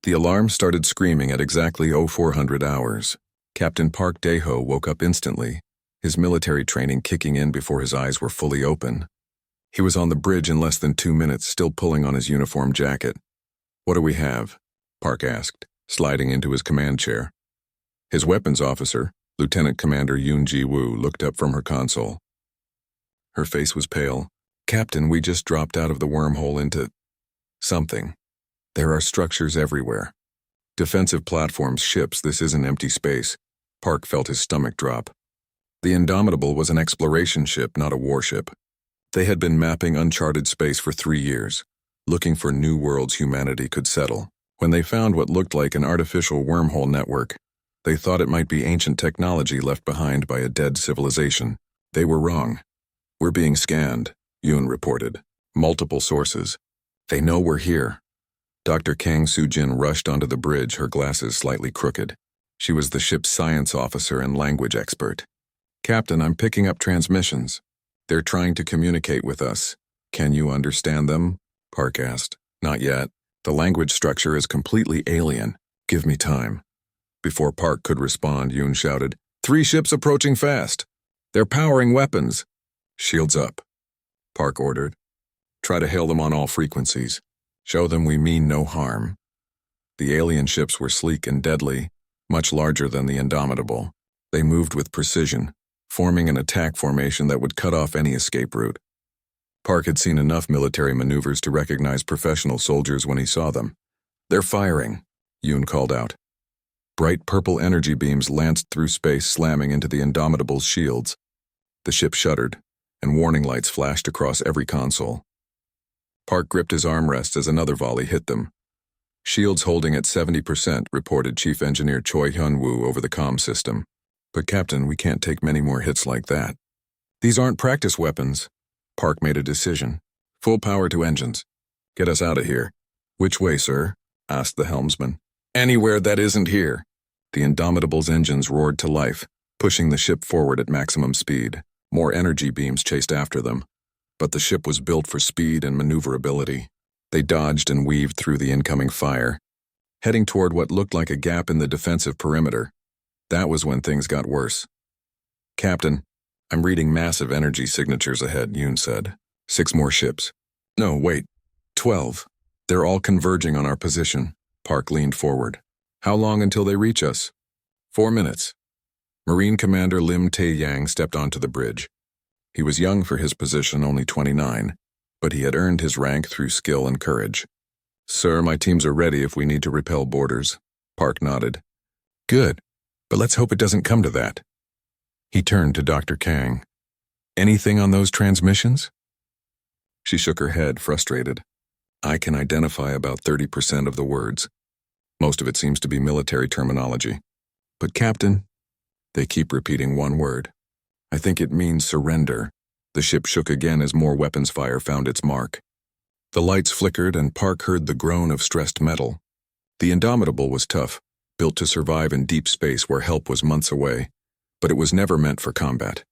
The alarm started screaming at exactly 0400 hours. Captain Park Daeho woke up instantly, his military training kicking in before his eyes were fully open. He was on the bridge in less than 2 minutes, still pulling on his uniform jacket. "What do we have?" Park asked, sliding into his command chair. His weapons officer, Lieutenant Commander Yoon Ji-woo, looked up from her console. Her face was pale. "Captain, we just dropped out of the wormhole into something. There are structures everywhere. Defensive platforms, ships, this isn't empty space." Park felt his stomach drop. The Indomitable was an exploration ship, not a warship. They had been mapping uncharted space for 3 years, looking for new worlds humanity could settle. When they found what looked like an artificial wormhole network, they thought it might be ancient technology left behind by a dead civilization. They were wrong. "We're being scanned," Yoon reported. "Multiple sources. They know we're here." Dr. Kang Soo-jin rushed onto the bridge, her glasses slightly crooked. She was the ship's science officer and language expert. "Captain, I'm picking up transmissions. They're trying to communicate with us. Can you understand them?" Park asked. "Not yet. The language structure is completely alien. Give me time." Before Park could respond, Yoon shouted, "3 ships approaching fast. They're powering weapons." "Shields up," Park ordered. "Try to hail them on all frequencies. Show them we mean no harm." The alien ships were sleek and deadly, much larger than the Indomitable. They moved with precision, forming an attack formation that would cut off any escape route. Park had seen enough military maneuvers to recognize professional soldiers when he saw them. "They're firing," Yoon called out. Bright purple energy beams lanced through space, slamming into the Indomitable's shields. The ship shuddered, and warning lights flashed across every console. Park gripped his armrest as another volley hit them. "Shields holding at 70%, reported Chief Engineer Choi Hyun-woo over the comm system. "But Captain, we can't take many more hits like that." "These aren't practice weapons." Park made a decision. "Full power to engines. Get us out of here." "Which way, sir?" asked the helmsman. "Anywhere that isn't here." The Indomitable's engines roared to life, pushing the ship forward at maximum speed. More energy beams chased after them. But the ship was built for speed and maneuverability. They dodged and weaved through the incoming fire, heading toward what looked like a gap in the defensive perimeter. That was when things got worse. "Captain, I'm reading massive energy signatures ahead," Yoon said. 6 more ships. No, wait. 12. They're all converging on our position." Park leaned forward. "How long until they reach us?" 4 minutes. Marine Commander Lim Tae-yang stepped onto the bridge. He was young for his position, only 29, but he had earned his rank through skill and courage. "Sir, my teams are ready if we need to repel boarders." Park nodded. "Good, but let's hope it doesn't come to that." He turned to Dr. Kang. "Anything on those transmissions?" She shook her head, frustrated. "I can identify about 30% of the words. Most of it seems to be military terminology. But Captain, they keep repeating one word. I think it means surrender." The ship shook again as more weapons fire found its mark. The lights flickered and Park heard the groan of stressed metal. The Indomitable was tough, built to survive in deep space where help was months away, but it was never meant for combat.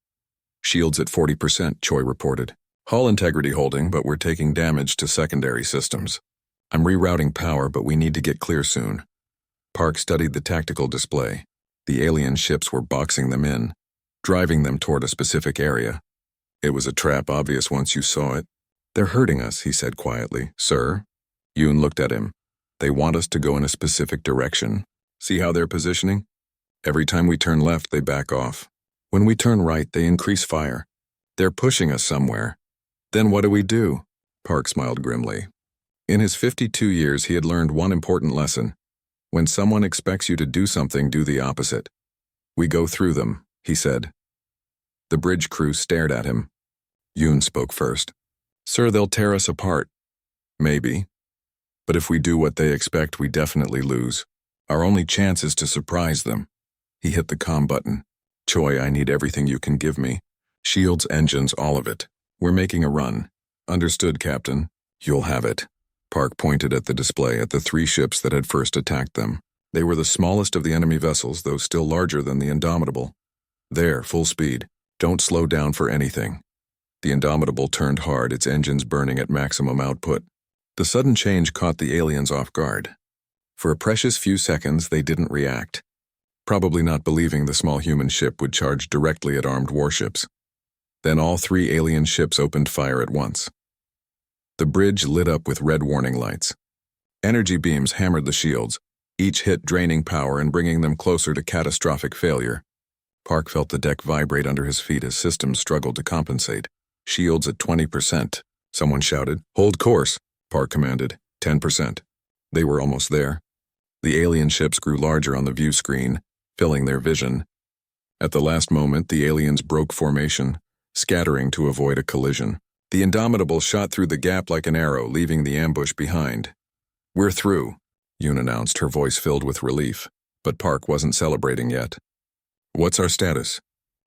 "Shields at 40%, Choi reported. "Hull integrity holding, but we're taking damage to secondary systems. I'm rerouting power, but we need to get clear soon." Park studied the tactical display. The alien ships were boxing them in, driving them toward a specific area. It was a trap, obvious once you saw it. "They're hurting us," he said quietly. "Sir?" Yoon looked at him. "They want us to go in a specific direction. See how they're positioning? Every time we turn left, they back off. When we turn right, they increase fire. They're pushing us somewhere. Then what do we do?" Park smiled grimly. In his 52 years, he had learned one important lesson. When someone expects you to do something, do the opposite. "We go through them," he said. The bridge crew stared at him. Yoon spoke first. "Sir, they'll tear us apart." "Maybe. But if we do what they expect, we definitely lose. Our only chance is to surprise them." He hit the comm button. "Choi, I need everything you can give me. Shields, engines, all of it. We're making a run." "Understood, Captain. You'll have it." Park pointed at the display at the 3 ships that had first attacked them. They were the smallest of the enemy vessels, though still larger than the Indomitable. "There, full speed. Don't slow down for anything." The Indomitable turned hard, its engines burning at maximum output. The sudden change caught the aliens off guard. For a precious few seconds, they didn't react, probably not believing the small human ship would charge directly at armed warships. Then all three alien ships opened fire at once. The bridge lit up with red warning lights. Energy beams hammered the shields, each hit draining power and bringing them closer to catastrophic failure. Park felt the deck vibrate under his feet as systems struggled to compensate. Shields at 20%. Someone shouted, "Hold course," Park commanded. 10%. They were almost there. The alien ships grew larger on the view screen, filling their vision. At the last moment, the aliens broke formation, scattering to avoid a collision. The Indomitable shot through the gap like an arrow, leaving the ambush behind. "We're through," Yoon announced, her voice filled with relief, but Park wasn't celebrating yet. "What's our status?"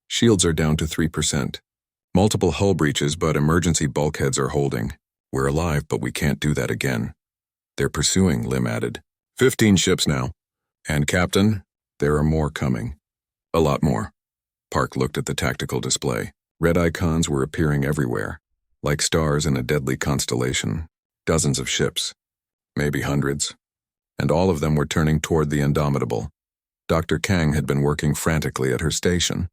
"Shields are down to 3%. Multiple hull breaches, but emergency bulkheads are holding. We're alive, but we can't do that again." "They're pursuing," Lim added. 15 ships now. And Captain, there are more coming. A lot more." Park looked at the tactical display. Red icons were appearing everywhere, like stars in a deadly constellation. Dozens of ships, maybe hundreds. And all of them were turning toward the Indomitable. Dr. Kang had been working frantically at her station.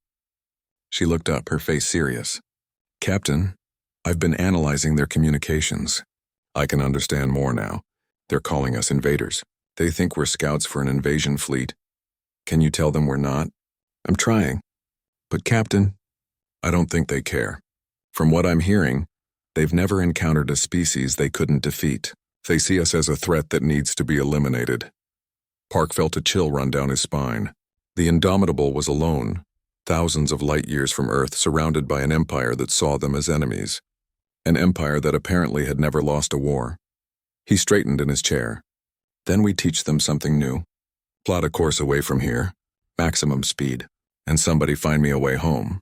She looked up, her face serious. "Captain, I've been analyzing their communications. I can understand more now. They're calling us invaders. They think we're scouts for an invasion fleet. Can you tell them we're not?" "I'm trying. But Captain, I don't think they care. From what I'm hearing, they've never encountered a species they couldn't defeat. They see us as a threat that needs to be eliminated." Park felt a chill run down his spine. The Indomitable was alone, thousands of light years from Earth, surrounded by an empire that saw them as enemies. An empire that apparently had never lost a war. He straightened in his chair. "Then we teach them something new. Plot a course away from here, maximum speed, and somebody find me a way home."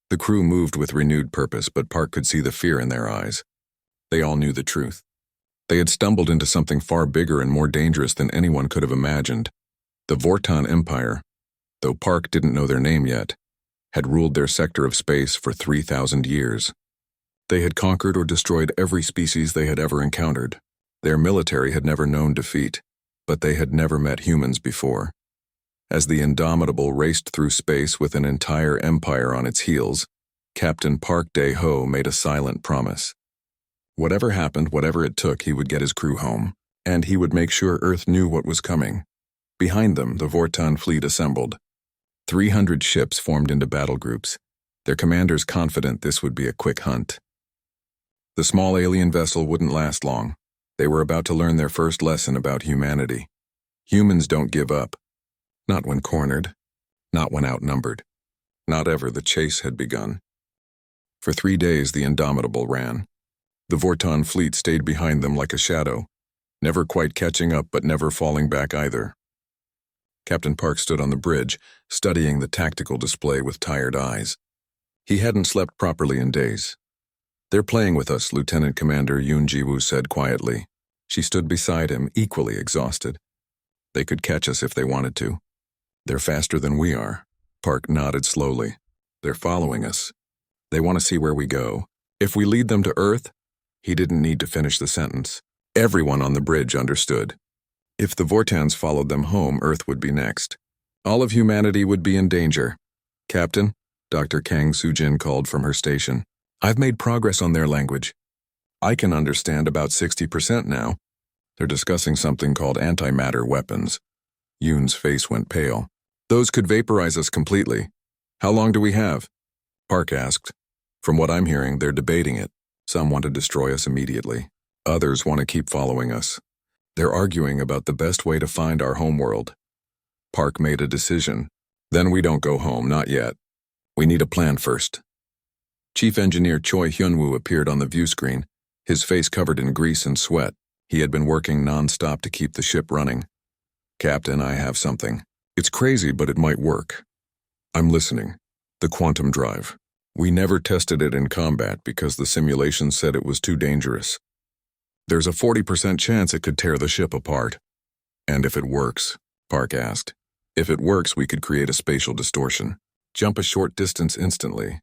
The crew moved with renewed purpose, but Park could see the fear in their eyes. They all knew the truth. They had stumbled into something far bigger and more dangerous than anyone could have imagined. The Vorton Empire, though Park didn't know their name yet, had ruled their sector of space for 3,000 years. They had conquered or destroyed every species they had ever encountered. Their military had never known defeat, but they had never met humans before. As the Indomitable raced through space with an entire empire on its heels, Captain Park Dae-ho made a silent promise. Whatever happened, whatever it took, he would get his crew home, and he would make sure Earth knew what was coming. Behind them, the Vorton fleet assembled. 300 ships formed into battle groups, their commanders confident this would be a quick hunt. The small alien vessel wouldn't last long. They were about to learn their first lesson about humanity. Humans don't give up. Not when cornered. Not when outnumbered. Not ever. The chase had begun. For 3 days, the Indomitable ran. The Vorton fleet stayed behind them like a shadow, never quite catching up but never falling back either. Captain Park stood on the bridge, studying the tactical display with tired eyes. He hadn't slept properly in days. "They're playing with us," Lieutenant Commander Yoon Ji-woo said quietly. She stood beside him, equally exhausted. "They could catch us if they wanted to. They're faster than we are." Park nodded slowly. "They're following us. They want to see where we go. If we lead them to Earth..." He didn't need to finish the sentence. Everyone on the bridge understood. If the Vortans followed them home, Earth would be next. All of humanity would be in danger. "Captain," Dr. Kang Soo-jin called from her station. "I've made progress on their language. I can understand about 60% now. They're discussing something called antimatter weapons." Yoon's face went pale. "Those could vaporize us completely. How long do we have?" Park asked. "From what I'm hearing, they're debating it. Some want to destroy us immediately. Others want to keep following us. They're arguing about the best way to find our homeworld." Park made a decision. "Then we don't go home, not yet. We need a plan first." Chief Engineer Choi Hyun-woo appeared on the view screen, his face covered in grease and sweat. He had been working non-stop to keep the ship running. "Captain, I have something. It's crazy, but it might work." "I'm listening." "The quantum drive. We never tested it in combat because the simulation said it was too dangerous. There's a 40% chance it could tear the ship apart." "And if it works?" Park asked. "If it works, we could create a spatial distortion. Jump a short distance instantly.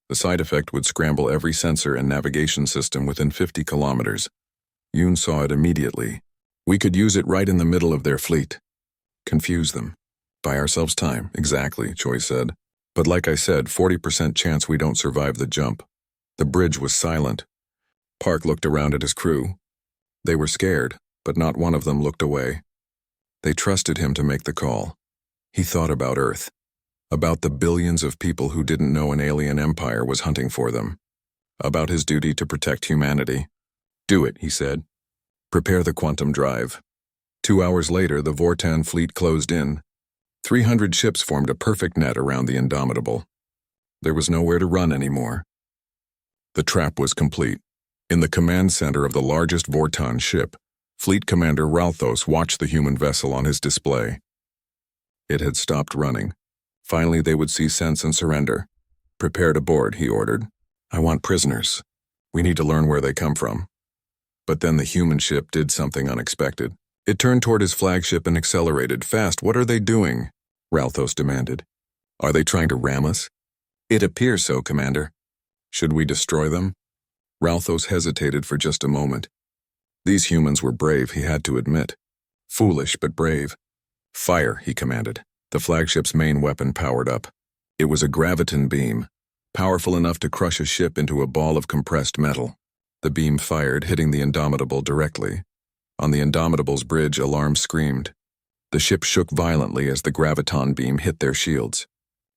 The side effect would scramble every sensor and navigation system within 50 kilometers. Yoon saw it immediately. We could use it right in the middle of their fleet. Confuse them. Buy ourselves time, exactly, Choi said. But like I said, 40% chance we don't survive the jump. The bridge was silent. Park looked around at his crew. They were scared, but not one of them looked away. They trusted him to make the call. He thought about Earth, about the billions of people who didn't know an alien empire was hunting for them, about his duty to protect humanity. Do it, he said. Prepare the quantum drive. 2 hours later, the Vortan fleet closed in. 300 ships formed a perfect net around the Indomitable. There was nowhere to run anymore. The trap was complete. In the command center of the largest Vortan ship, Fleet Commander Ralthos watched the human vessel on his display. It had stopped running. Finally, they would see sense and surrender. Prepare to board, he ordered. I want prisoners. We need to learn where they come from. But then the human ship did something unexpected. It turned toward his flagship and accelerated. Fast, what are they doing? Ralthos demanded. Are they trying to ram us? It appears so, Commander. Should we destroy them? Ralthos hesitated for just a moment. These humans were brave, he had to admit. Foolish, but brave. Fire, he commanded. The flagship's main weapon powered up. It was a graviton beam, powerful enough to crush a ship into a ball of compressed metal. The beam fired, hitting the Indomitable directly. On the Indomitable's bridge, alarm screamed. The ship shook violently as the graviton beam hit their shields.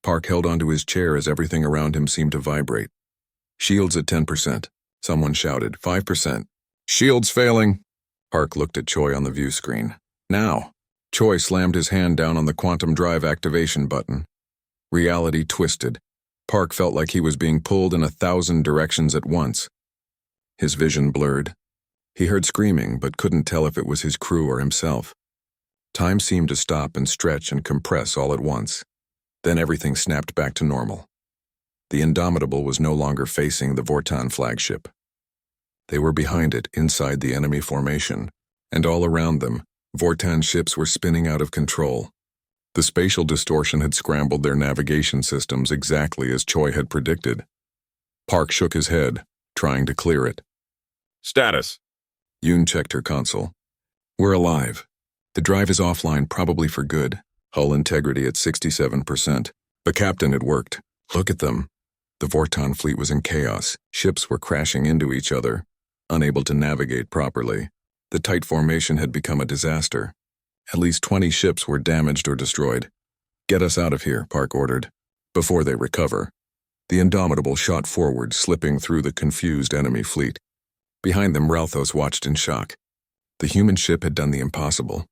Park held onto his chair as everything around him seemed to vibrate. Shields at 10%. Someone shouted, 5%. Shields failing. Park looked at Choi on the view screen. Now. Choi slammed his hand down on the quantum drive activation button. Reality twisted. Park felt like he was being pulled in 1,000 directions at once. His vision blurred. He heard screaming, but couldn't tell if it was his crew or himself. Time seemed to stop and stretch and compress all at once. Then everything snapped back to normal. The Indomitable was no longer facing the Vortan flagship. They were behind it, inside the enemy formation, and all around them, Vortan ships were spinning out of control. The spatial distortion had scrambled their navigation systems exactly as Choi had predicted. Park shook his head, trying to clear it. Status. Yoon checked her console. We're alive. The drive is offline, probably for good. Hull integrity at 67%. The captain had worked. Look at them. The Vortan fleet was in chaos. Ships were crashing into each other, unable to navigate properly. The tight formation had become a disaster. At least 20 ships were damaged or destroyed. Get us out of here, Park ordered. Before they recover. The Indomitable shot forward, slipping through the confused enemy fleet. Behind them, Ralthos watched in shock. The human ship had done the impossible.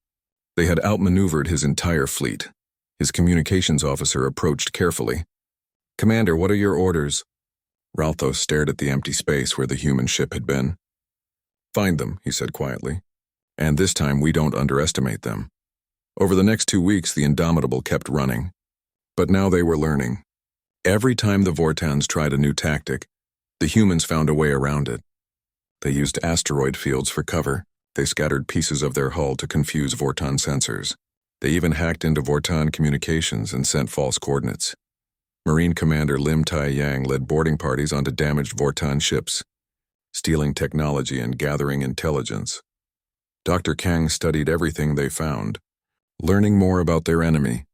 They had outmaneuvered his entire fleet. His communications officer approached carefully. Commander, what are your orders? Ralthos stared at the empty space where the human ship had been. Find them, he said quietly. And this time we don't underestimate them. Over the next 2 weeks, the Indomitable kept running. But now they were learning. Every time the Vortans tried a new tactic, the humans found a way around it. They used asteroid fields for cover. They scattered pieces of their hull to confuse Vortan sensors. They even hacked into Vortan communications and sent false coordinates. Marine Commander Lim Tai-Yang led boarding parties onto damaged Vortan ships, stealing technology and gathering intelligence. Dr. Kang studied everything they found, learning more about their enemy.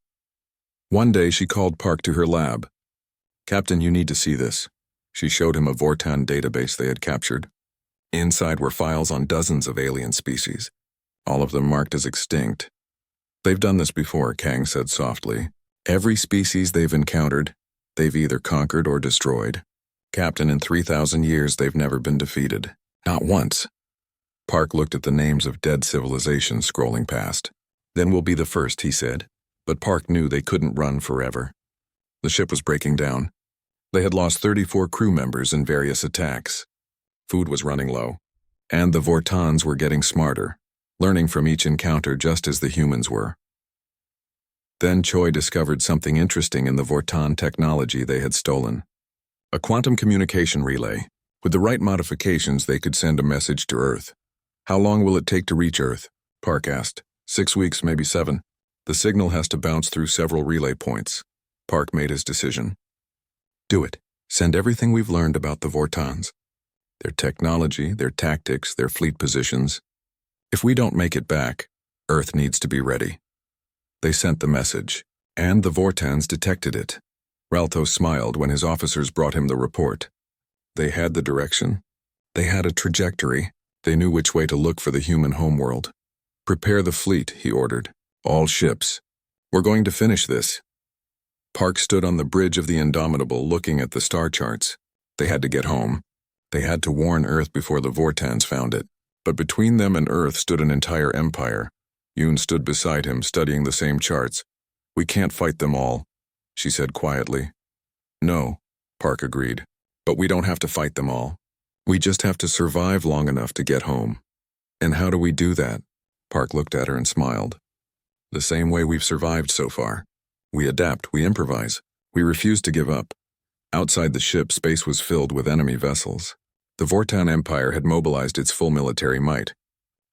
One day she called Park to her lab. Captain, you need to see this. She showed him a Vortan database they had captured. Inside were files on dozens of alien species, all of them marked as extinct. They've done this before, Kang said softly. Every species they've encountered, they've either conquered or destroyed. Captain, in 3,000 years they've never been defeated. Not once. Park looked at the names of dead civilizations scrolling past. Then we'll be the first, he said. But Park knew they couldn't run forever. The ship was breaking down. They had lost 34 crew members in various attacks. Food was running low. And the Vortans were getting smarter, learning from each encounter just as the humans were. Then Choi discovered something interesting in the Vortan technology they had stolen. A quantum communication relay. With the right modifications, they could send a message to Earth. How long will it take to reach Earth? Park asked. 6 weeks, maybe 7. The signal has to bounce through several relay points. Park made his decision. Do it. Send everything we've learned about the Vortans. Their technology, their tactics, their fleet positions. If we don't make it back, Earth needs to be ready. They sent the message, and the Vortans detected it. Ralthos smiled when his officers brought him the report. They had the direction. They had a trajectory. They knew which way to look for the human homeworld. Prepare the fleet, he ordered. All ships. We're going to finish this. Park stood on the bridge of the Indomitable looking at the star charts. They had to get home. They had to warn Earth before the Vortans found it. But between them and Earth stood an entire empire. Yoon stood beside him, studying the same charts. We can't fight them all, she said quietly. No, Park agreed. But we don't have to fight them all. We just have to survive long enough to get home. And how do we do that? Park looked at her and smiled. The same way we've survived so far. We adapt, we improvise. We refuse to give up. Outside the ship, space was filled with enemy vessels. The Vortan Empire had mobilized its full military might.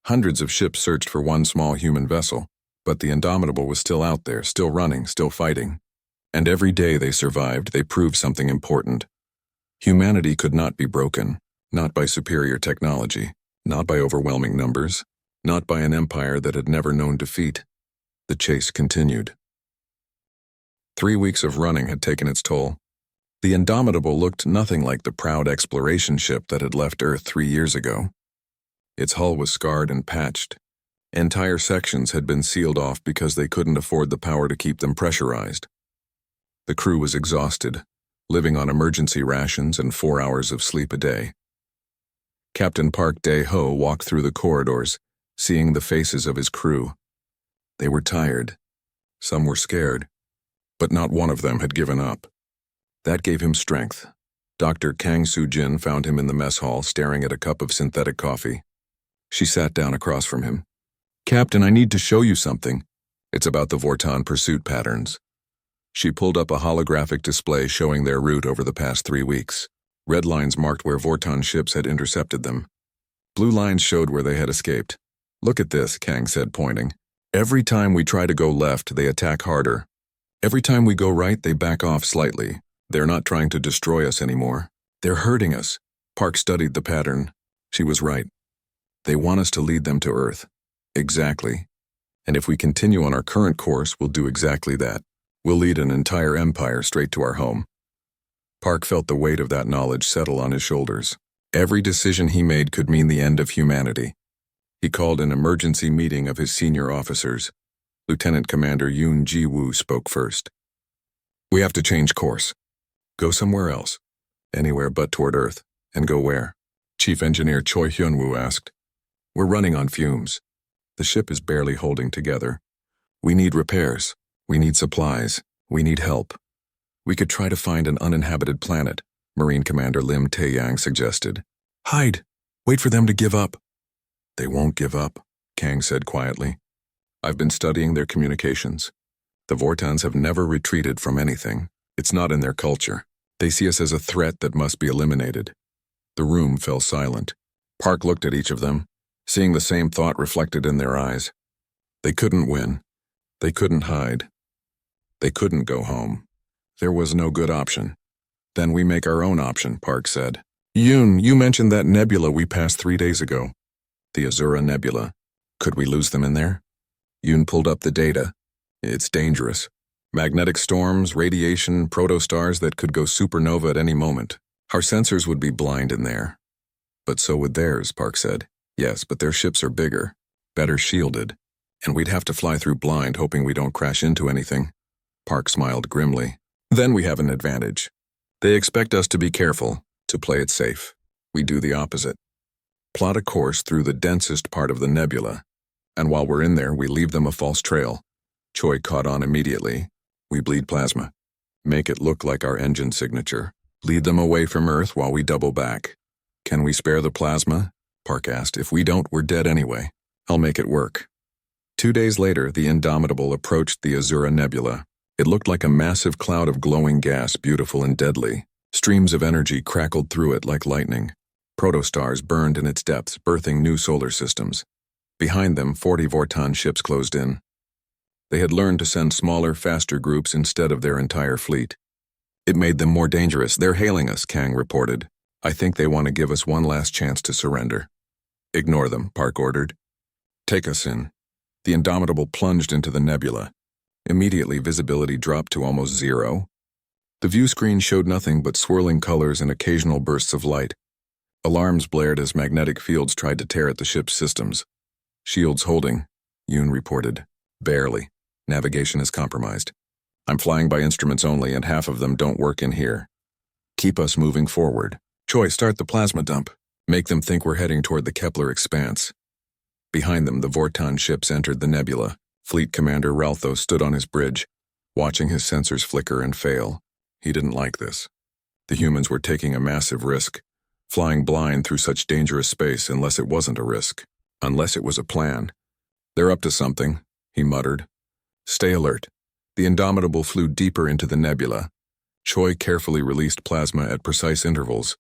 Hundreds of ships searched for one small human vessel, but the Indomitable was still out there, still running, still fighting. And every day they survived, they proved something important. Humanity could not be broken, not by superior technology, not by overwhelming numbers, not by an empire that had never known defeat. The chase continued. 3 weeks of running had taken its toll. The Indomitable looked nothing like the proud exploration ship that had left Earth 3 years ago. Its hull was scarred and patched. Entire sections had been sealed off because they couldn't afford the power to keep them pressurized. The crew was exhausted, living on emergency rations and 4 hours of sleep a day. Captain Park Dae-ho walked through the corridors, seeing the faces of his crew. They were tired. Some were scared, but not one of them had given up. That gave him strength. Dr. Kang Soo-jin found him in the mess hall staring at a cup of synthetic coffee. She sat down across from him. Captain, I need to show you something. It's about the Vortan pursuit patterns. She pulled up a holographic display showing their route over the past 3 weeks. Red lines marked where Vortan ships had intercepted them. Blue lines showed where they had escaped. Look at this, Kang said, pointing. Every time we try to go left, they attack harder. Every time we go right, they back off slightly. They're not trying to destroy us anymore. They're hurting us. Park studied the pattern. She was right. They want us to lead them to Earth. Exactly. And if we continue on our current course, we'll do exactly that. We'll lead an entire empire straight to our home. Park felt the weight of that knowledge settle on his shoulders. Every decision he made could mean the end of humanity. He called an emergency meeting of his senior officers. Lieutenant Commander Yoon Ji-woo spoke first. We have to change course. Go somewhere else. Anywhere but toward Earth. And go where? Chief Engineer Choi Hyun-woo asked. We're running on fumes. The ship is barely holding together. We need repairs. We need supplies. We need help. We could try to find an uninhabited planet, Marine Commander Lim Tae-yang suggested. Hide. Wait for them to give up. They won't give up, Kang said quietly. I've been studying their communications. The Vortans have never retreated from anything. It's not in their culture. They see us as a threat that must be eliminated. The room fell silent. Park looked at each of them, seeing the same thought reflected in their eyes. They couldn't win. They couldn't hide. They couldn't go home. There was no good option. Then we make our own option, Park said. Yoon, you mentioned that nebula we passed 3 days ago. The Azura Nebula. Could we lose them in there? Yoon pulled up the data. It's dangerous. Magnetic storms, radiation, protostars that could go supernova at any moment. Our sensors would be blind in there. But so would theirs, Park said. Yes, but their ships are bigger, better shielded, and we'd have to fly through blind hoping we don't crash into anything. Park smiled grimly. Then we have an advantage. They expect us to be careful, to play it safe. We do the opposite. Plot a course through the densest part of the nebula, and while we're in there, we leave them a false trail. Choi caught on immediately. We bleed plasma. Make it look like our engine signature. Lead them away from Earth while we double back. Can we spare the plasma? Park asked. If we don't, we're dead anyway. I'll make it work. 2 days later, the Indomitable approached the Azura Nebula. It looked like a massive cloud of glowing gas, beautiful and deadly. Streams of energy crackled through it like lightning. Protostars burned in its depths, birthing new solar systems. Behind them, 40 Vortan ships closed in. They had learned to send smaller, faster groups instead of their entire fleet. It made them more dangerous. They're hailing us, Kang reported. I think they want to give us one last chance to surrender. Ignore them, Park ordered. Take us in. The Indomitable plunged into the nebula. Immediately, visibility dropped to almost zero. The view screen showed nothing but swirling colors and occasional bursts of light. Alarms blared as magnetic fields tried to tear at the ship's systems. Shields holding, Yoon reported. Barely. Navigation is compromised. I'm flying by instruments only, and half of them don't work in here. Keep us moving forward. Choi, start the plasma dump. Make them think we're heading toward the Kepler expanse. Behind them, the Vorton ships entered the nebula. Fleet Commander Raltho stood on his bridge, watching his sensors flicker and fail. He didn't like this. The humans were taking a massive risk, flying blind through such dangerous space unless it wasn't a risk, unless it was a plan. They're up to something, he muttered. Stay alert. The Indomitable flew deeper into the nebula. Choi carefully released plasma at precise intervals,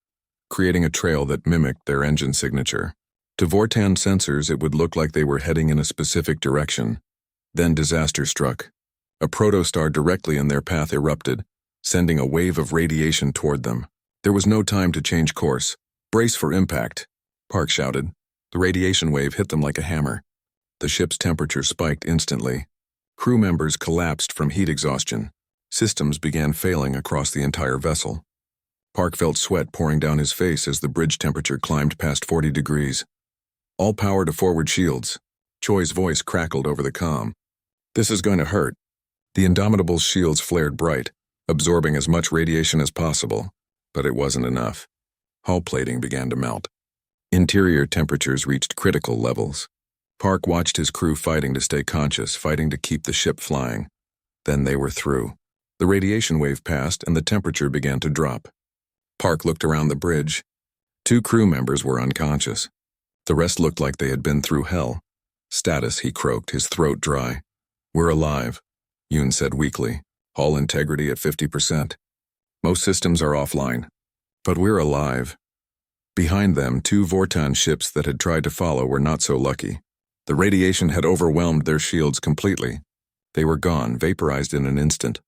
creating a trail that mimicked their engine signature. To Vortan sensors, it would look like they were heading in a specific direction. Then disaster struck. A protostar directly in their path erupted, sending a wave of radiation toward them. There was no time to change course. Brace for impact, Park shouted. The radiation wave hit them like a hammer. The ship's temperature spiked instantly. Crew members collapsed from heat exhaustion. Systems began failing across the entire vessel. Park felt sweat pouring down his face as the bridge temperature climbed past 40 degrees. All power to forward shields. Choi's voice crackled over the comm. This is going to hurt. The Indomitable's shields flared bright, absorbing as much radiation as possible, but it wasn't enough. Hull plating began to melt. Interior temperatures reached critical levels. Park watched his crew fighting to stay conscious, fighting to keep the ship flying. Then they were through. The radiation wave passed and the temperature began to drop. Park looked around the bridge. 2 crew members were unconscious. The rest looked like they had been through hell. Status, he croaked, his throat dry. We're alive, Yoon said weakly. Hull integrity at 50%. Most systems are offline. But we're alive. Behind them, 2 Vortan ships that had tried to follow were not so lucky. The radiation had overwhelmed their shields completely. They were gone, vaporized in an instant.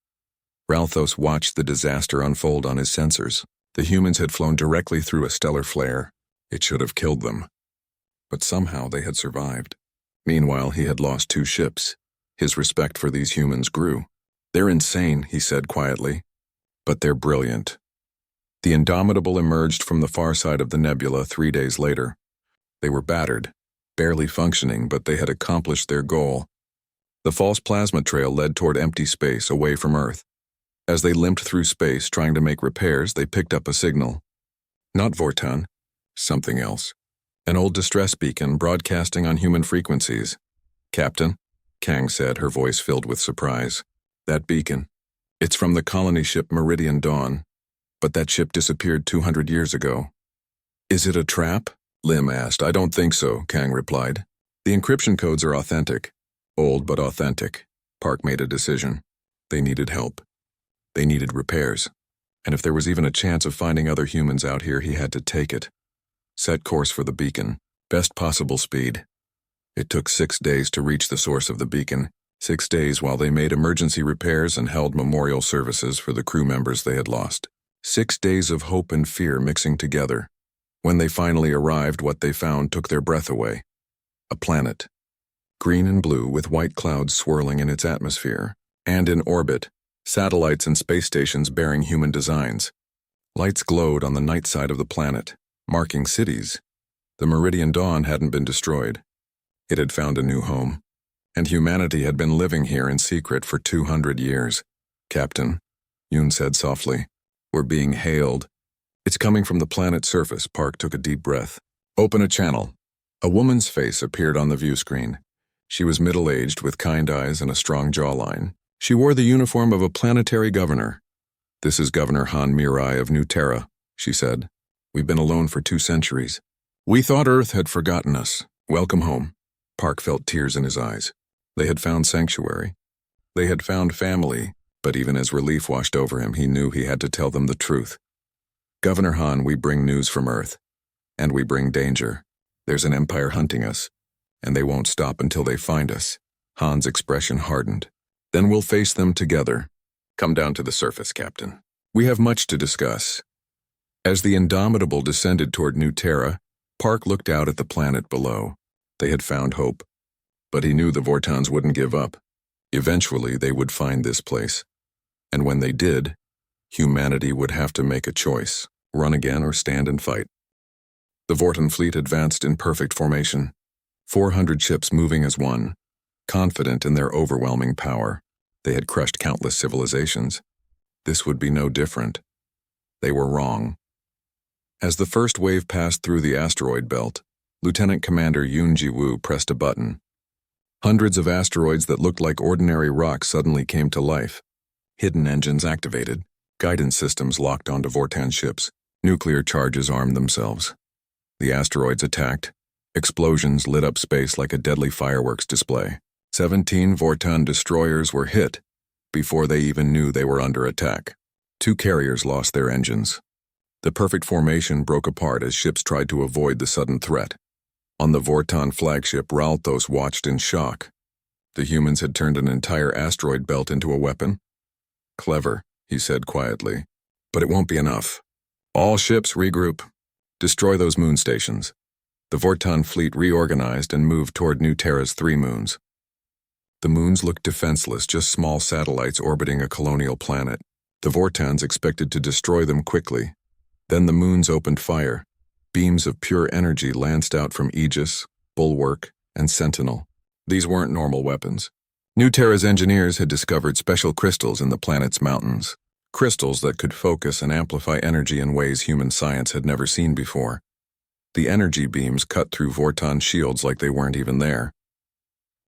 Ralthos watched the disaster unfold on his sensors. The humans had flown directly through a stellar flare. It should have killed them. But somehow they had survived. Meanwhile, he had lost 2 ships. His respect for these humans grew. They're insane, he said quietly. But they're brilliant. The Indomitable emerged from the far side of the nebula 3 days later. They were battered, barely functioning, but they had accomplished their goal. The false plasma trail led toward empty space away from Earth. As they limped through space trying to make repairs, they picked up a signal. Not Vortan. Something else. An old distress beacon broadcasting on human frequencies. Captain, Kang said, her voice filled with surprise. That beacon. It's from the colony ship Meridian Dawn. But that ship disappeared 200 years ago. Is it a trap? Lim asked. I don't think so, Kang replied. The encryption codes are authentic. Old but authentic. Park made a decision. They needed help. They needed repairs. And if there was even a chance of finding other humans out here, he had to take it. Set course for the beacon. Best possible speed. It took 6 days to reach the source of the beacon. 6 days while they made emergency repairs and held memorial services for the crew members they had lost. 6 days of hope and fear mixing together. When they finally arrived, what they found took their breath away. A planet. Green and blue with white clouds swirling in its atmosphere. And in orbit, satellites and space stations bearing human designs. Lights glowed on the night side of the planet, marking cities. The Meridian Dawn hadn't been destroyed. It had found a new home. And humanity had been living here in secret for 200 years. Captain, Yoon said softly, we're being hailed. It's coming from the planet's surface. Park took a deep breath. Open a channel. A woman's face appeared on the view screen. She was middle-aged with kind eyes and a strong jawline. She wore the uniform of a planetary governor. This is Governor Han Mirai of New Terra, she said. We've been alone for 2 centuries. We thought Earth had forgotten us. Welcome home. Park felt tears in his eyes. They had found sanctuary. They had found family, but even as relief washed over him, he knew he had to tell them the truth. Governor Han, we bring news from Earth. And we bring danger. There's an empire hunting us, and they won't stop until they find us. Han's expression hardened. Then we'll face them together. Come down to the surface, Captain. We have much to discuss. As the Indomitable descended toward New Terra, Park looked out at the planet below. They had found hope. But he knew the Vortons wouldn't give up. Eventually, they would find this place. And when they did, humanity would have to make a choice, run again or stand and fight. The Vorton fleet advanced in perfect formation, 400 ships moving as one, confident in their overwhelming power. They had crushed countless civilizations. This would be no different. They were wrong. As the first wave passed through the asteroid belt, Lieutenant Commander Yoon Ji-woo pressed a button. Hundreds of asteroids that looked like ordinary rocks suddenly came to life. Hidden engines activated, guidance systems locked onto Vortan ships, nuclear charges armed themselves. The asteroids attacked. Explosions lit up space like a deadly fireworks display. 17 Vortan destroyers were hit before they even knew they were under attack. 2 carriers lost their engines. The perfect formation broke apart as ships tried to avoid the sudden threat. On the Vortan flagship, Ralthos watched in shock. The humans had turned an entire asteroid belt into a weapon. Clever, he said quietly, but it won't be enough. All ships regroup. Destroy those moon stations. The Vortan fleet reorganized and moved toward New Terra's 3 moons. The moons looked defenseless, just small satellites orbiting a colonial planet. The Vortans expected to destroy them quickly. Then the moons opened fire. Beams of pure energy lanced out from Aegis, Bulwark, and Sentinel. These weren't normal weapons. New Terra's engineers had discovered special crystals in the planet's mountains. Crystals that could focus and amplify energy in ways human science had never seen before. The energy beams cut through Vortan shields like they weren't even there.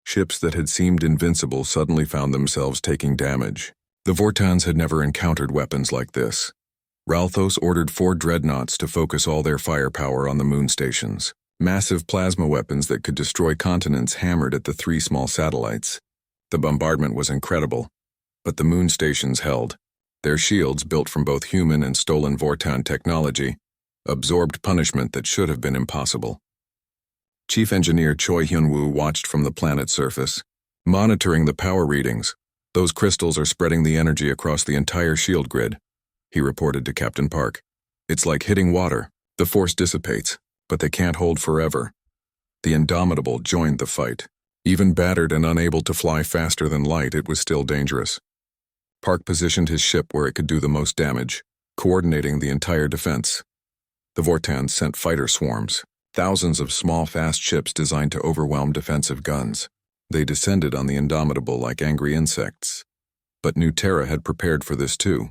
Ships that had seemed invincible suddenly found themselves taking damage. The Vortans had never encountered weapons like this. Ralthos ordered 4 dreadnoughts to focus all their firepower on the moon stations. Massive plasma weapons that could destroy continents hammered at the 3 small satellites. The bombardment was incredible, but the moon stations held. Their shields, built from both human and stolen Vortan technology, absorbed punishment that should have been impossible. Chief Engineer Choi Hyun-woo watched from the planet's surface, monitoring the power readings. Those crystals are spreading the energy across the entire shield grid, he reported to Captain Park. It's like hitting water. The force dissipates, but they can't hold forever. The Indomitable joined the fight. Even battered and unable to fly faster than light, it was still dangerous. Park positioned his ship where it could do the most damage, coordinating the entire defense. The Vortans sent fighter swarms, thousands of small, fast ships designed to overwhelm defensive guns. They descended on the Indomitable like angry insects. But New Terra had prepared for this too.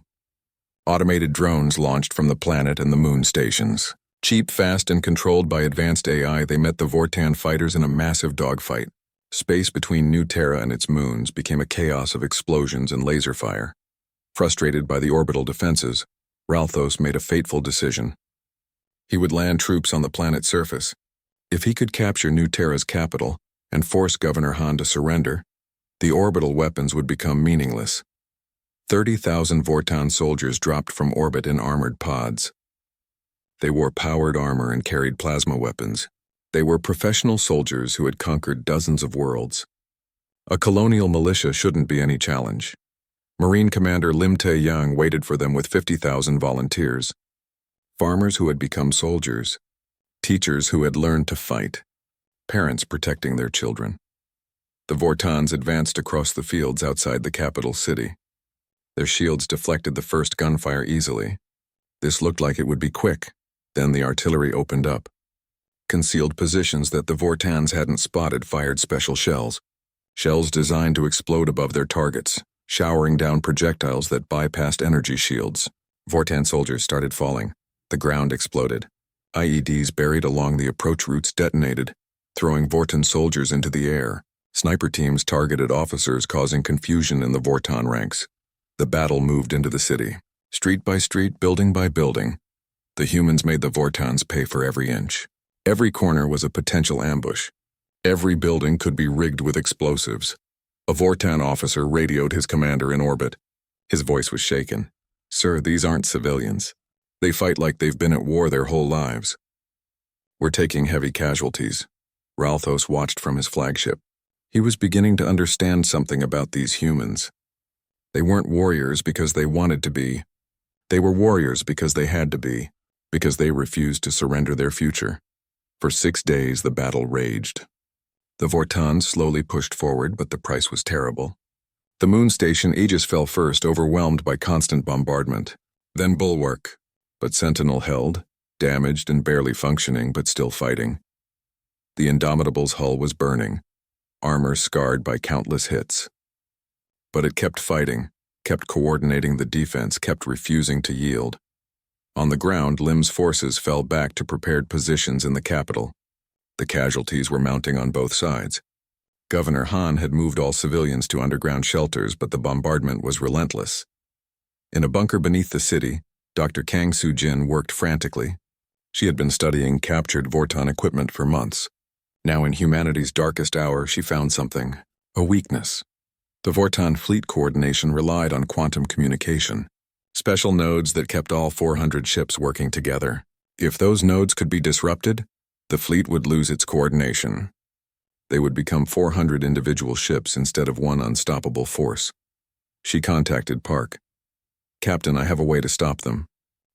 Automated drones launched from the planet and the moon stations. Cheap, fast, and controlled by advanced AI, they met the Vortan fighters in a massive dogfight. Space between New Terra and its moons became a chaos of explosions and laser fire. Frustrated by the orbital defenses, Ralthos made a fateful decision. He would land troops on the planet's surface. If he could capture New Terra's capital and force Governor Han to surrender, the orbital weapons would become meaningless. 30,000 Vortan soldiers dropped from orbit in armored pods. They wore powered armor and carried plasma weapons. They were professional soldiers who had conquered dozens of worlds. A colonial militia shouldn't be any challenge. Marine Commander Lim Tae-young waited for them with 50,000 volunteers. Farmers who had become soldiers. Teachers who had learned to fight. Parents protecting their children. The Vortans advanced across the fields outside the capital city. Their shields deflected the first gunfire easily. This looked like it would be quick. Then the artillery opened up. Concealed positions that the Vortans hadn't spotted fired special shells. Shells designed to explode above their targets, showering down projectiles that bypassed energy shields. Vortan soldiers started falling. The ground exploded. IEDs buried along the approach routes detonated, throwing Vortan soldiers into the air. Sniper teams targeted officers, causing confusion in the Vortan ranks. The battle moved into the city. Street by street, building by building. The humans made the Vortans pay for every inch. Every corner was a potential ambush. Every building could be rigged with explosives. A Vortan officer radioed his commander in orbit. His voice was shaken. "Sir, these aren't civilians. They fight like they've been at war their whole lives. We're taking heavy casualties." Ralthos watched from his flagship. He was beginning to understand something about these humans. They weren't warriors because they wanted to be. They were warriors because they had to be, because they refused to surrender their future. For 6 days, the battle raged. The Vortans slowly pushed forward, but the price was terrible. The moon station Aegis fell first, overwhelmed by constant bombardment. Then Bulwark. But Sentinel held, damaged and barely functioning, but still fighting. The Indomitable's hull was burning, armor scarred by countless hits. But it kept fighting, kept coordinating the defense, kept refusing to yield. On the ground, Lim's forces fell back to prepared positions in the capital. The casualties were mounting on both sides. Governor Han had moved all civilians to underground shelters, but the bombardment was relentless. In a bunker beneath the city, Dr. Kang Soo-jin worked frantically. She had been studying captured Vortan equipment for months. Now in humanity's darkest hour, she found something, a weakness. The Vortan fleet coordination relied on quantum communication, special nodes that kept all 400 ships working together. If those nodes could be disrupted, the fleet would lose its coordination. They would become 400 individual ships instead of one unstoppable force. She contacted Park. "Captain, I have a way to stop them.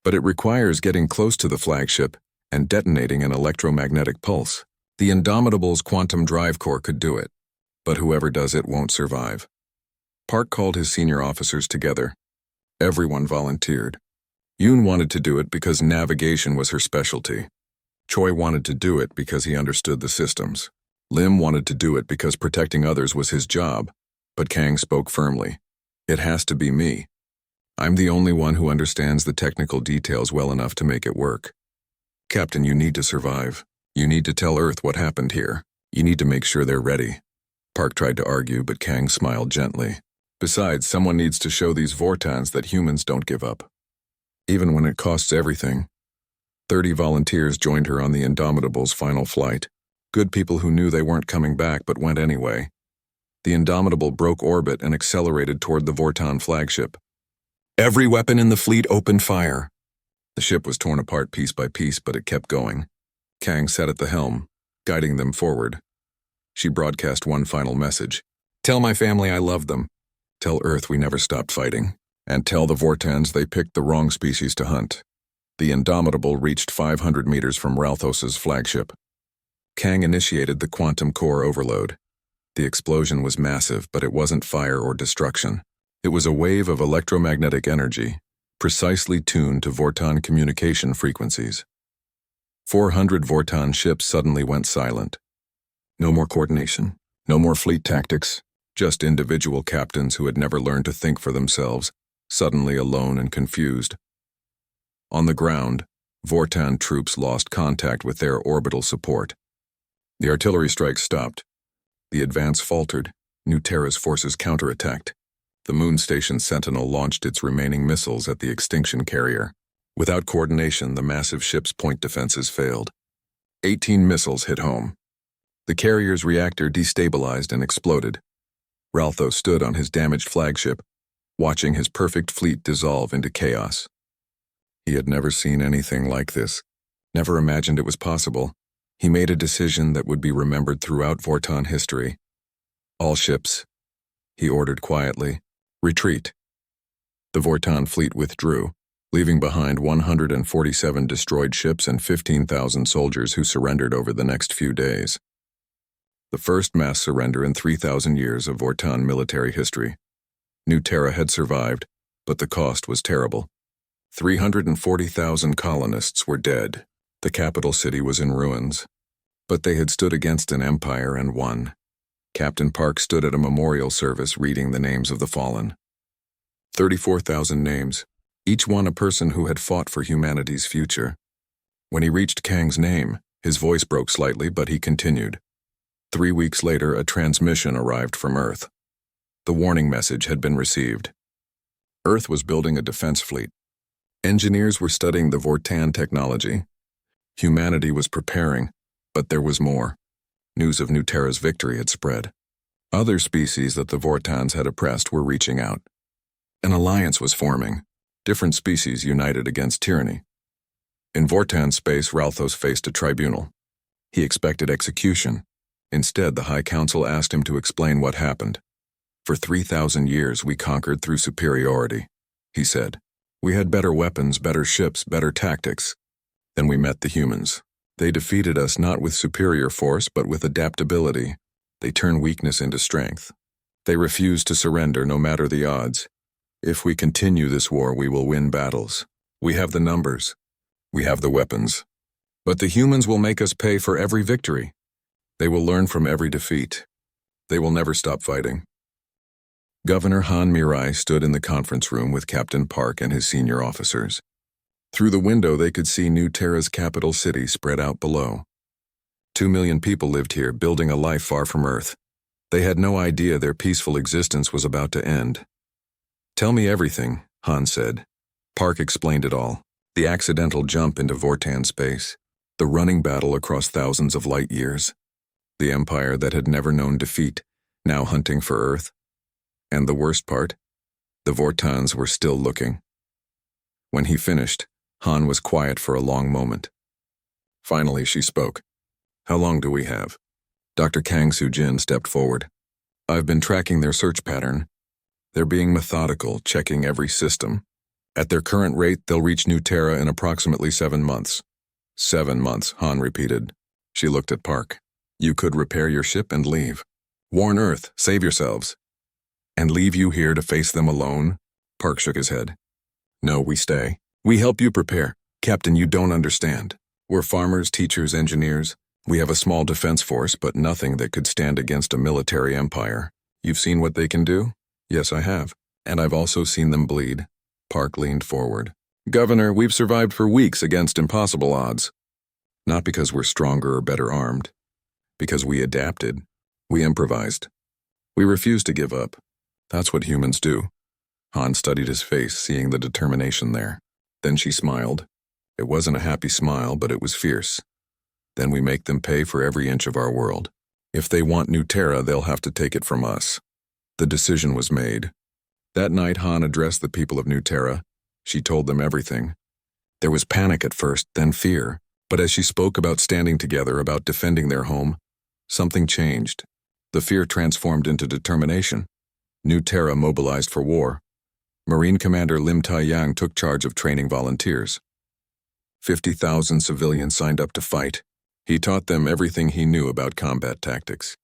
But it requires getting close to the flagship and detonating an electromagnetic pulse. The Indomitable's quantum drive core could do it, but whoever does it won't survive." Park called his senior officers together. Everyone volunteered. Yoon wanted to do it because navigation was her specialty. Choi wanted to do it because he understood the systems. Lim wanted to do it because protecting others was his job, but Kang spoke firmly. "It has to be me. I'm the only one who understands the technical details well enough to make it work. Captain, you need to survive. You need to tell Earth what happened here. You need to make sure they're ready." Park tried to argue, but Kang smiled gently. "Besides, someone needs to show these Vortans that humans don't give up. Even when it costs everything." 30 volunteers joined her on the Indomitable's final flight. Good people who knew they weren't coming back but went anyway. The Indomitable broke orbit and accelerated toward the Vortan flagship. Every weapon in the fleet opened fire. The ship was torn apart piece by piece, but it kept going. Kang sat at the helm, guiding them forward. She broadcast one final message. "Tell my family I love them. Tell Earth we never stopped fighting. And tell the Vortans they picked the wrong species to hunt." The Indomitable reached 500 meters from Ralthos's flagship. Kang initiated the quantum core overload. The explosion was massive, but it wasn't fire or destruction. It was a wave of electromagnetic energy, precisely tuned to Vortan communication frequencies. 400 Vortan ships suddenly went silent. No more coordination, no more fleet tactics, just individual captains who had never learned to think for themselves, suddenly alone and confused. On the ground, Vortan troops lost contact with their orbital support. The artillery strikes stopped. The advance faltered. New Terra's forces counterattacked. The moon station Sentinel launched its remaining missiles at the extinction carrier. Without coordination, the massive ship's point defenses failed. 18 missiles hit home. The carrier's reactor destabilized and exploded. Ralthos stood on his damaged flagship, watching his perfect fleet dissolve into chaos. He had never seen anything like this, never imagined it was possible. He made a decision that would be remembered throughout Vortan history. "All ships," he ordered quietly, "retreat." The Vortan fleet withdrew, leaving behind 147 destroyed ships and 15,000 soldiers who surrendered over the next few days. The first mass surrender in 3,000 years of Vortan military history. New Terra had survived, but the cost was terrible. 340,000 colonists were dead. The capital city was in ruins. But they had stood against an empire and won. Captain Park stood at a memorial service reading the names of the fallen. 34,000 names, each one a person who had fought for humanity's future. When he reached Kang's name, his voice broke slightly, but he continued. 3 weeks later, a transmission arrived from Earth. The warning message had been received. Earth was building a defense fleet. Engineers were studying the Vortan technology. Humanity was preparing, but there was more. News of New Terra's victory had spread. Other species that the Vortans had oppressed were reaching out. An alliance was forming, different species united against tyranny. In Vortan space, Ralthos faced a tribunal. He expected execution. Instead, the High Council asked him to explain what happened. "For 3,000 years we conquered through superiority," he said. "We had better weapons, better ships, better tactics. Then we met the humans. They defeated us not with superior force but with adaptability, They turn weakness into strength. They refuse to surrender no matter the odds. If we continue this war, we will win battles. We have the numbers. We have the weapons. But the humans will make us pay for every victory. They will learn from every defeat. They will never stop fighting. Governor Han Mirai stood in the conference room with Captain Park and his senior officers. Through the window, they could see New Terra's capital city spread out below. 2 million people lived here, building a life far from Earth. They had no idea their peaceful existence was about to end. "Tell me everything," Han said. Park explained it all. The accidental jump into Vortan space, the running battle across thousands of light years, the empire that had never known defeat, now hunting for Earth. And the worst part? The Vortans were still looking. When he finished, Han was quiet for a long moment. Finally, she spoke. "How long do we have?" Dr. Kang Soo-jin stepped forward. "I've been tracking their search pattern. They're being methodical, checking every system. At their current rate, they'll reach New Terra in approximately 7 months. 7 months, Han repeated. She looked at Park. "You could repair your ship and leave. Warn Earth, save yourselves. And leave you here to face them alone?" Park shook his head. "No, we stay. We help you prepare. Captain, you don't understand. We're farmers, teachers, engineers. We have a small defense force, but nothing that could stand against a military empire. You've seen what they can do?" "Yes, I have. And I've also seen them bleed." Park leaned forward. "Governor, we've survived for weeks against impossible odds. Not because we're stronger or better armed. Because we adapted. We improvised. We refused to give up. That's what humans do." Han studied his face, seeing the determination there. Then she smiled. It wasn't a happy smile, but it was fierce. "Then we make them pay for every inch of our world. If they want New Terra, they'll have to take it from us." The decision was made. That night, Han addressed the people of New Terra. She told them everything. There was panic at first, then fear. But as she spoke about standing together, about defending their home, something changed. The fear transformed into determination. New Terra mobilized for war. Marine Commander Lim Tai-yang took charge of training volunteers. 50,000 civilians signed up to fight. He taught them everything he knew about combat tactics.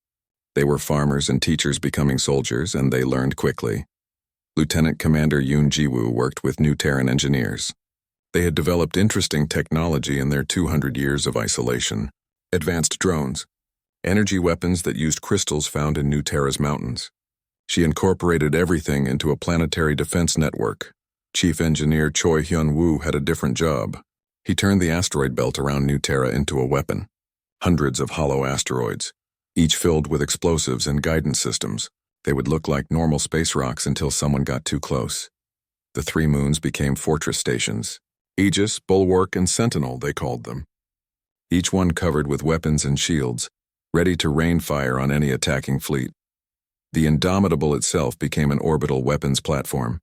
They were farmers and teachers becoming soldiers, and they learned quickly. Lieutenant Commander Yoon Ji-woo worked with New Terran engineers. They had developed interesting technology in their 200 years of isolation. Advanced drones. Energy weapons that used crystals found in New Terra's mountains. She incorporated everything into a planetary defense network. Chief Engineer Choi Hyun-woo had a different job. He turned the asteroid belt around New Terra into a weapon. Hundreds of hollow asteroids, each filled with explosives and guidance systems. They would look like normal space rocks until someone got too close. The 3 moons became fortress stations. Aegis, Bulwark, and Sentinel, they called them. Each one covered with weapons and shields, ready to rain fire on any attacking fleet. The Indomitable itself became an orbital weapons platform.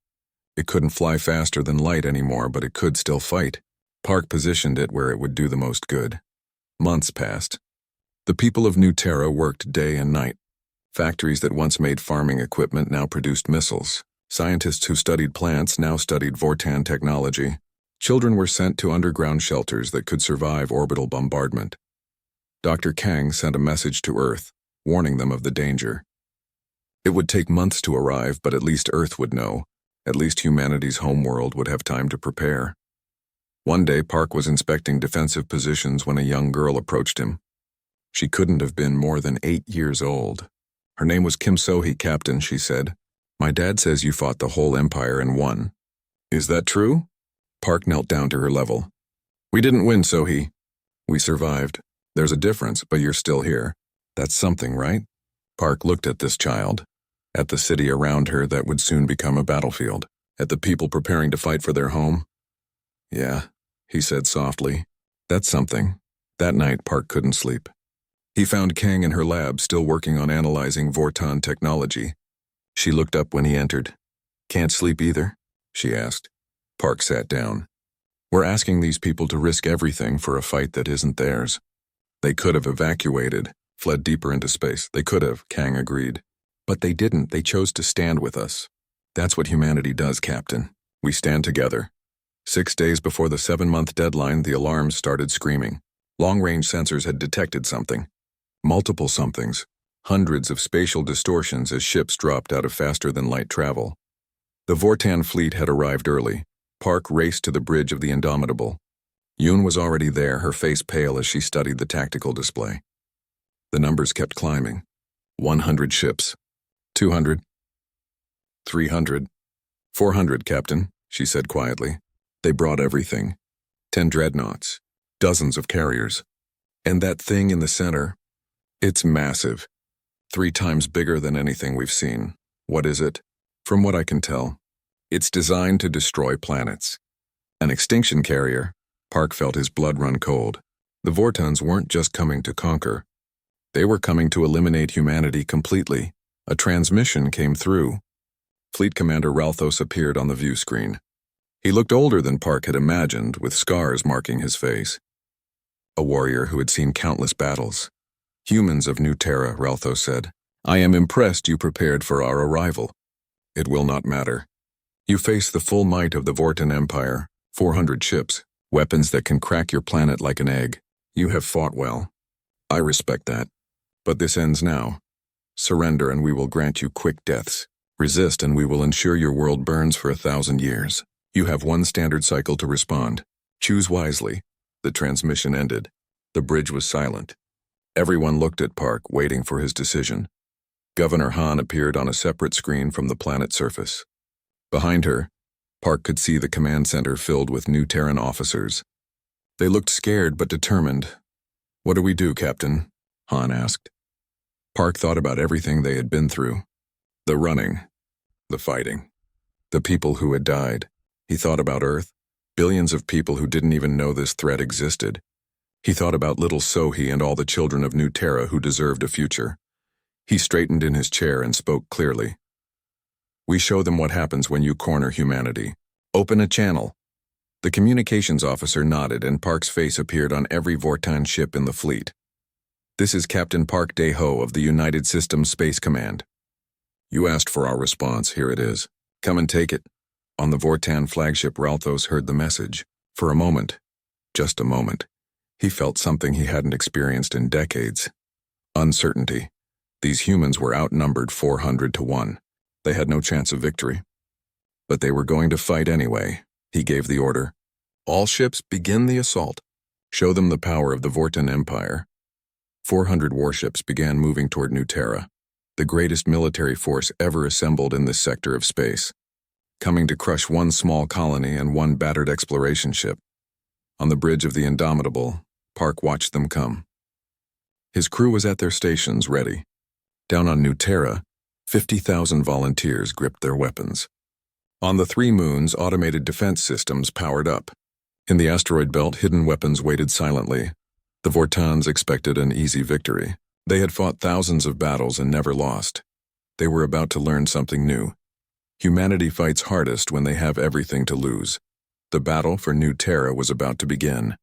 It couldn't fly faster than light anymore, but it could still fight. Park positioned it where it would do the most good. Months passed. The people of New Terra worked day and night. Factories that once made farming equipment now produced missiles. Scientists who studied plants now studied Vortan technology. Children were sent to underground shelters that could survive orbital bombardment. Dr. Kang sent a message to Earth, warning them of the danger. It would take months to arrive, but at least Earth would know. At least humanity's homeworld would have time to prepare. One day, Park was inspecting defensive positions when a young girl approached him. She couldn't have been more than 8 years old. Her name was Kim So-hee, Captain, she said. "My dad says you fought the whole empire and won. Is that true?" Park knelt down to her level. "We didn't win, So-hee. We survived. There's a difference, but you're still here. That's something, right?" Park looked at this child, at the city around her that would soon become a battlefield, at the people preparing to fight for their home. "Yeah," he said softly. "That's something." That night, Park couldn't sleep. He found Kang in her lab, still working on analyzing Vortan technology. She looked up when he entered. "Can't sleep either?" she asked. Park sat down. "We're asking these people to risk everything for a fight that isn't theirs. They could have evacuated, fled deeper into space. They could have," Kang agreed. "But they didn't. They chose to stand with us. That's what humanity does, Captain. We stand together." 6 days before the 7-month deadline, the alarms started screaming. Long-range sensors had detected something. Multiple somethings. hundreds of spatial distortions as ships dropped out of faster-than-light travel. The Vortan fleet had arrived early. Park raced to the bridge of the Indomitable. Yoon was already there, her face pale as she studied the tactical display. The numbers kept climbing. 100 ships. 200. 300. 400, Captain, she said quietly. They brought everything. 10 dreadnoughts. Dozens of carriers. And that thing in the center, it's massive. 3 times bigger than anything we've seen. What is it? From what I can tell, it's designed to destroy planets. An extinction carrier. Park felt his blood run cold. The Vortons weren't just coming to conquer. They were coming to eliminate humanity completely. A transmission came through. Fleet Commander Ralthos appeared on the view screen. He looked older than Park had imagined, with scars marking his face. A warrior who had seen countless battles. Humans of New Terra, Ralthos said. I am impressed you prepared for our arrival. It will not matter. You face the full might of the Vortan Empire, 400 ships, weapons that can crack your planet like an egg. You have fought well. I respect that. But this ends now. Surrender and we will grant you quick deaths. Resist and we will ensure your world burns for 1,000 years. You have 1 standard cycle to respond. Choose wisely. The transmission ended. The bridge was silent. Everyone looked at Park, waiting for his decision. Governor Han appeared on a separate screen from the planet's surface. Behind her, Park could see the command center filled with New Terran officers. They looked scared but determined. What do we do, Captain? Han asked. Park thought about everything they had been through. The running. The fighting. The people who had died. He thought about Earth. Billions of people who didn't even know this threat existed. He thought about little Sohi and all the children of New Terra who deserved a future. He straightened in his chair and spoke clearly. We show them what happens when you corner humanity. Open a channel. The communications officer nodded and Park's face appeared on every Vortan ship in the fleet. This is Captain Park Dae-ho of the United Systems Space Command. You asked for our response, here it is. Come and take it. On the Vortan flagship, Ralthos heard the message. For a moment, just a moment, he felt something he hadn't experienced in decades. Uncertainty. These humans were outnumbered 400 to 1. They had no chance of victory. But they were going to fight anyway. He gave the order. All ships, begin the assault. Show them the power of the Vortan Empire. 400 warships began moving toward New Terra, the greatest military force ever assembled in this sector of space, coming to crush 1 small colony and 1 battered exploration ship. On the bridge of the Indomitable, Park watched them come. His crew was at their stations, ready. Down on New Terra, 50,000 volunteers gripped their weapons. On the 3 moons, automated defense systems powered up. In the asteroid belt, hidden weapons waited silently. The Vortans expected an easy victory. They had fought thousands of battles and never lost. They were about to learn something new. Humanity fights hardest when they have everything to lose. The battle for New Terra was about to begin.